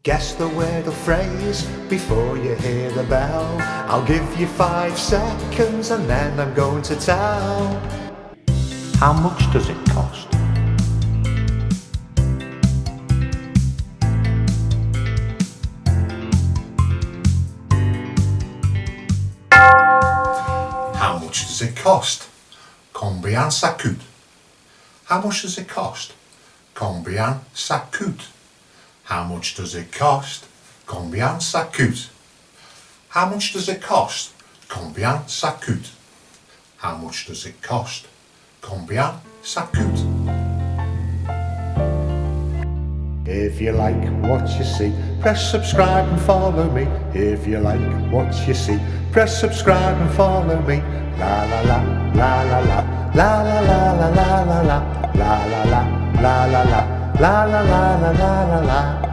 Guess the word or phrase before you hear the bell. I'll give you 5 seconds and then I'm going to tell. How much does it cost? How much does it cost? Combien ça coûte? How much does it cost? Combien ça coûte? How much does it cost? Combien ça coûte? How much does it cost? Combien ça coûte? How much does it cost? Combien ça coûte? If you like what you see, press subscribe and follow me. If you like what you see, press subscribe and follow me. La la la, la la la, la la la la la la la, la la la, la la la, la la la la la la.